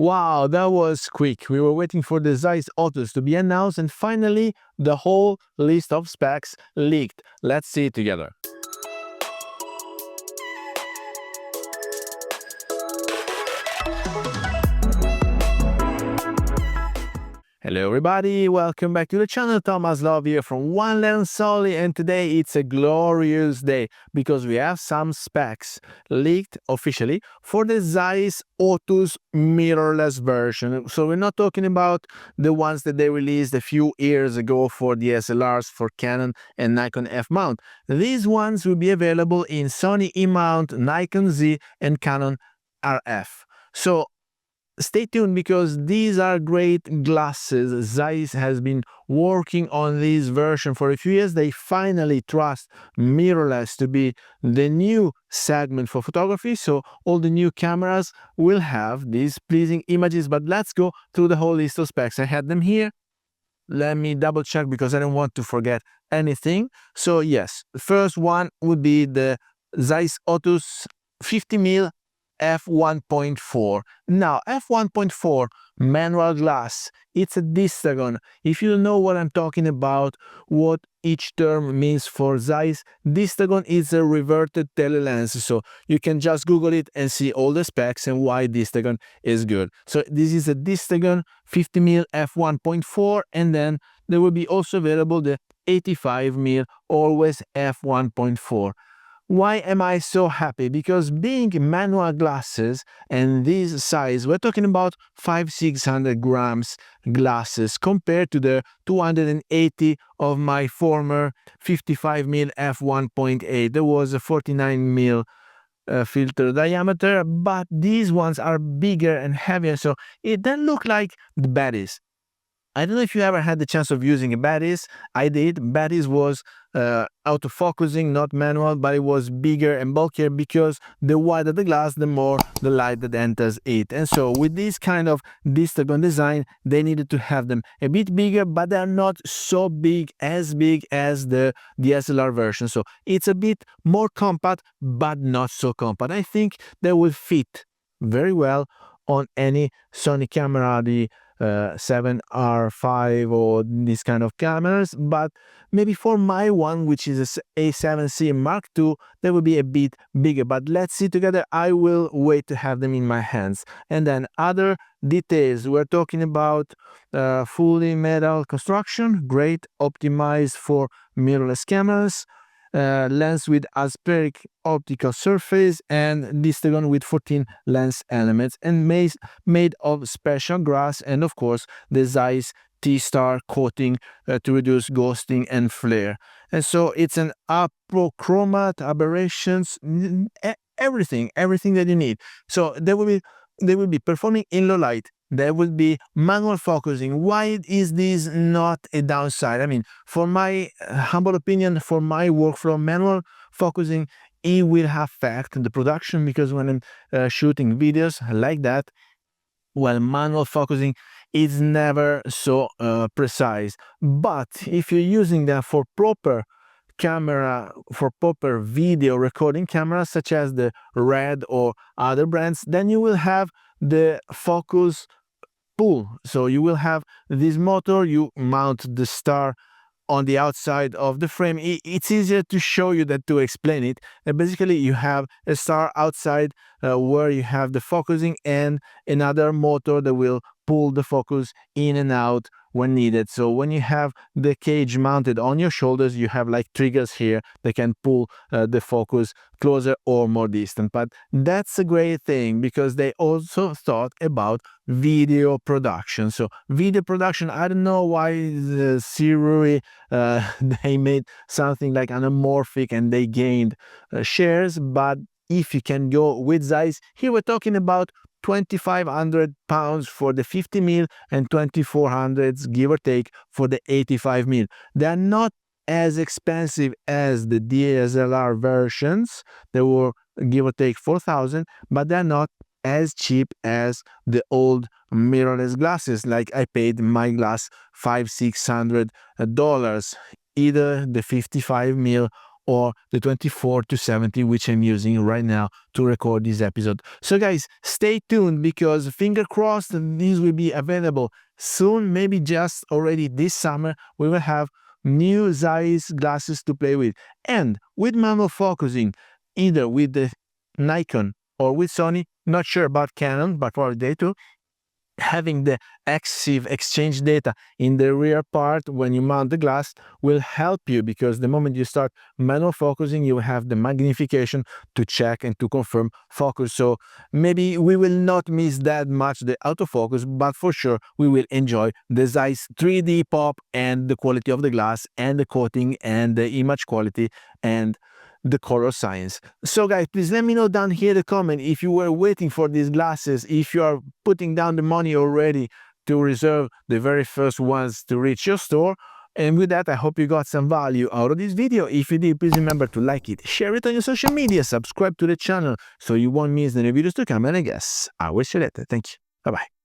Wow, that was quick. We were waiting for the Zeiss Otus to be announced, and finally, the whole list of specs leaked. Let's see it together. Hello everybody, welcome back to the channel. Thomas Love here from One Lens Only, and today it's a glorious day because we have some specs leaked officially for the Zeiss Otus mirrorless version. So we're not talking about the ones that they released a few years ago for DSLRs for Canon and Nikon F-mount. These ones will be available in Sony E-mount, Nikon Z and Canon RF. So stay tuned because these are great glasses. Zeiss has been working on this version for a few years. They finally trust mirrorless to be the new segment for photography. So all the new cameras will have these pleasing images. But let's go through the whole list of specs. I had them here. Let me double check because I don't want to forget anything. So yes, the first one would be the Zeiss Otus 50mm f1.4. Now, f1.4 manual glass, it's a distagon. If you know what I'm talking about, what each term means for Zeiss, distagon is a reverted telelens. So you can just Google it and see all the specs and why distagon is good. So this is a distagon 50mm f1.4, and then there will be also available the 85mm always f1.4. Why am I so happy? Because being manual glasses and this size, we're talking about 500-600 grams glasses compared to the 280 of my former 55mm f1.8. There was a 49mm filter diameter, but these ones are bigger and heavier, so it doesn't look like the baddies. I don't know if you ever had the chance of using a Baddies. I did. Baddies was autofocusing, not manual, but it was bigger and bulkier because the wider the glass, the more the light that enters it. And so with this kind of distagon design, they needed to have them a bit bigger, but they're not so big as the DSLR version. So it's a bit more compact, but not so compact. I think they will fit very well on any Sony camera, the 7R5 or these kind of cameras, but maybe for my one, which is a A7C Mark II, they will be a bit bigger. But let's see together. I will wait to have them in my hands. And then other details, we're talking about fully metal construction, great, optimized for mirrorless cameras. Lens with aspheric optical surface, and distagon with 14 lens elements, and made of special glass, and of course the Zeiss T-star coating to reduce ghosting and flare. And so it's an apochromat, aberrations, everything that you need. So they will be performing in low light. There will be manual focusing. Why is this not a downside? I mean, for my humble opinion, for my workflow, manual focusing, it will affect the production, because when I'm shooting videos like that, well, manual focusing is never so precise. But if you're using them for proper camera, for proper video recording cameras, such as the Red or other brands, then you will have the focus pull. So you will have this motor, you mount the star on the outside of the frame. It's easier to show you than to explain it. Basically, you have a star outside where you have the focusing, and another motor that will pull the focus in and out when needed. So when you have the cage mounted on your shoulders, you have like triggers here that can pull the focus closer or more distant. But that's a great thing because they also thought about video production. So video production, I don't know why the Sirui they made something like anamorphic and they gained shares, but if you can go with Zeiss, here we're talking about 2,500 pounds for the 50mm and 2,400, give or take, for the 85mm. They're not as expensive as the DSLR versions. They were, give or take, 4,000, but they're not as cheap as the old mirrorless glasses. Like I paid my glass $500-600, either the 55mm or the 24-70, which I'm using right now to record this episode. So guys, stay tuned, because finger crossed these will be available soon, maybe just already this summer. We will have new Zeiss glasses to play with, and with manual focusing, either with the Nikon or with Sony. Not sure about Canon, but probably they too. Having the EXIF exchange data in the rear part when you mount the glass will help you, because the moment you start manual focusing, you have the magnification to check and to confirm focus. So maybe we will not miss that much the autofocus, but for sure we will enjoy the Zeiss 3D pop and the quality of the glass and the coating and the image quality and the color science. So guys, please let me know down here in the comment if you were waiting for these glasses, if you are putting down the money already to reserve the very first ones to reach your store. And with that, I hope you got some value out of this video. If you did, please remember to like it, share it on your social media, subscribe to the channel so you won't miss the new videos to come, and I guess I will see you later. Thank you. Bye-bye.